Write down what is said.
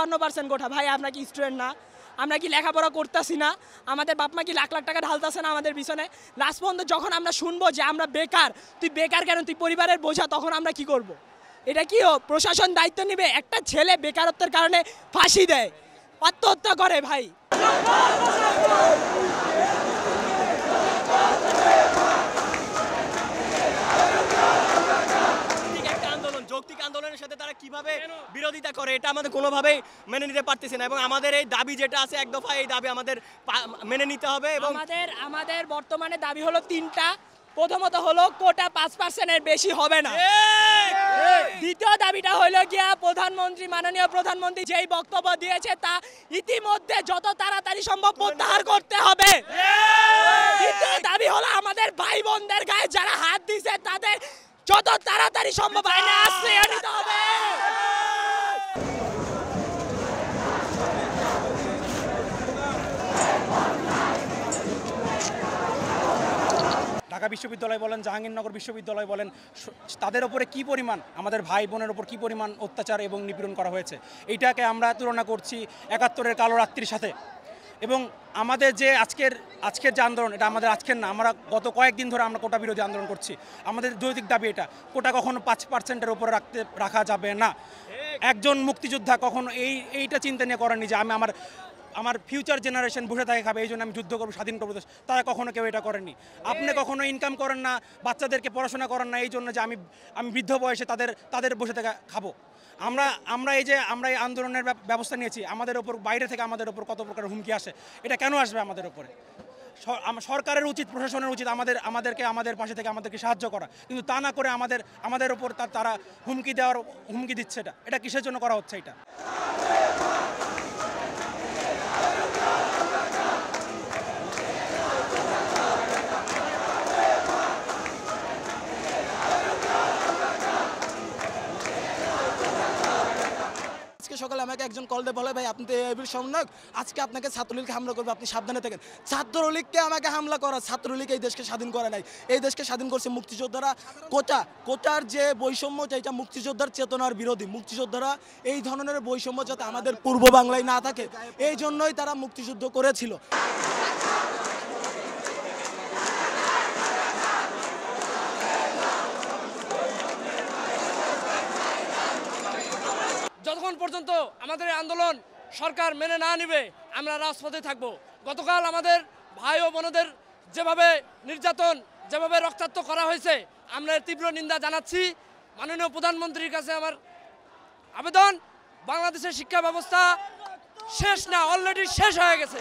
56% কোঠা। ভাই আমরা কি স্টুডেন্ট না? আমরা কি লেখাপড়া করতেছি না? আমাদের বাপ মা কি লাখ লাখ টাকা ঢালতেছে না আমাদের পিছনে? লাস্ট পর্যন্ত যখন আমরা শুনবো যে আমরা বেকার, তুই বেকার কেন, তুই পরিবারের বোঝা, তখন আমরা কি করব? এটা কি প্রশাসন দায়িত্ব নেবে? একটা ছেলে বেকারত্বের কারণে ফাঁসি দেয়, আত্মহত্যা করে ভাই। যৌক্তিক আন্দোলনের সাথে তারা কিভাবে বিরোধিতা করে এটা আমাদের কোনোভাবেই মেনে নিতে পারতেছি না, এবং আমাদের এই দাবি যেটা আছে এক দফা, এই দাবি আমাদের মেনে নিতে হবে। এবং আমাদের বর্তমানে দাবি হলো 3টা। প্রথমত হলো কোটা 5%-এর বেশি হবে না। দ্বিতীয় দাবিটা হলো গিয়া প্রধানমন্ত্রী, মাননীয় প্রধানমন্ত্রী যেই বক্তব্য দিয়েছে তা ইতিমধ্যে যত তাড়াতাড়ি সম্ভব প্রত্যাহার করতে হবে। তৃতীয় দাবি হলো আমাদের ভাই বোনদের গায়ে যারা হাত দিয়েছে তাদের যত তাড়াতাড়ি সম্ভব আইনে আশ্রয় নিতে হবে। ঢাকা বিশ্ববিদ্যালয় বলেন, জাহাঙ্গীরনগর বিশ্ববিদ্যালয় বলেন, তাদের ওপরে কি পরিমাণ, আমাদের ভাই বোনের ওপর কি পরিমাণ অত্যাচার এবং নিপীড়ন করা হয়েছে, এইটাকে আমরা তুলনা করছি 71-এর কালো রাত্রির সাথে। এবং আমাদের যে আজকের যে আন্দোলন, এটা আমাদের আজকের না, আমরা গত কয়েকদিন ধরে আমরা কোটা বিরোধী আন্দোলন করছি। আমাদের যৌক্তিক দাবি এটা, কোটা কখনো 5%-এর উপরে রাখা যাবে না। একজন মুক্তিযোদ্ধা কখনো এইটা চিন্তা নিয়ে করেননি যে আমি আমার ফিউচার জেনারেশন বসে থাকে খাবে, এই জন্য আমি যুদ্ধ করবো, স্বাধীন করবো। তারা কখনো কেউ এটা করেনি। আপনি কখনো ইনকাম করেন না, বাচ্চাদেরকে পড়াশোনা করেন না, এই জন্য যে আমি বৃদ্ধ বয়সে তাদের বসে থেকে খাবো। আমরা এই আন্দোলনের ব্যবস্থা নিয়েছি। আমাদের ওপর বাইরে থেকে আমাদের ওপর কত প্রকার হুমকি আসে, এটা কেন আসবে আমাদের ওপরে? সরকারের উচিত, প্রশাসনের উচিত আমাদেরকে আমাদের পাশে থেকে আমাদেরকে সাহায্য করা, কিন্তু তা না করে আমাদের ওপর তারা হুমকি দিচ্ছে। এটা কিসের জন্য করা হচ্ছে এটা? সকালে আমাকে একজন কল দিয়ে বলে, ভাই আপনি তো এবির সমন্বয়ক, আজকে আপনাকে ছাত্রলীগকে হামলা করবে, আপনি সাবধানে থাকেন। ছাত্রলীগকে আমাকে হামলা করা, ছাত্রলীগ এই দেশকে স্বাধীন করে নাই। এই দেশকে স্বাধীন করছে মুক্তিযোদ্ধারা। কোটার যে বৈষম্য, এটা মুক্তিযোদ্ধার চেতনার বিরোধী। মুক্তিযোদ্ধারা এই ধরনের বৈষম্য যাতে আমাদের পূর্ব বাংলায় না থাকে, এই জন্যই তারা মুক্তিযুদ্ধ করেছিল। যতক্ষণ পর্যন্ত আমাদের এই আন্দোলন সরকার মেনে না নেবে আমরা রাজপথে থাকব। গতকাল আমাদের ভাই ও বোনদের যেভাবে নির্যাতন, যেভাবে রক্তাক্ত করা হয়েছে, আমরা তীব্র নিন্দা জানাচ্ছি। মাননীয় প্রধানমন্ত্রীর কাছে আমার আবেদন, বাংলাদেশের শিক্ষা ব্যবস্থা শেষ না, অলরেডি শেষ হয়ে গেছে।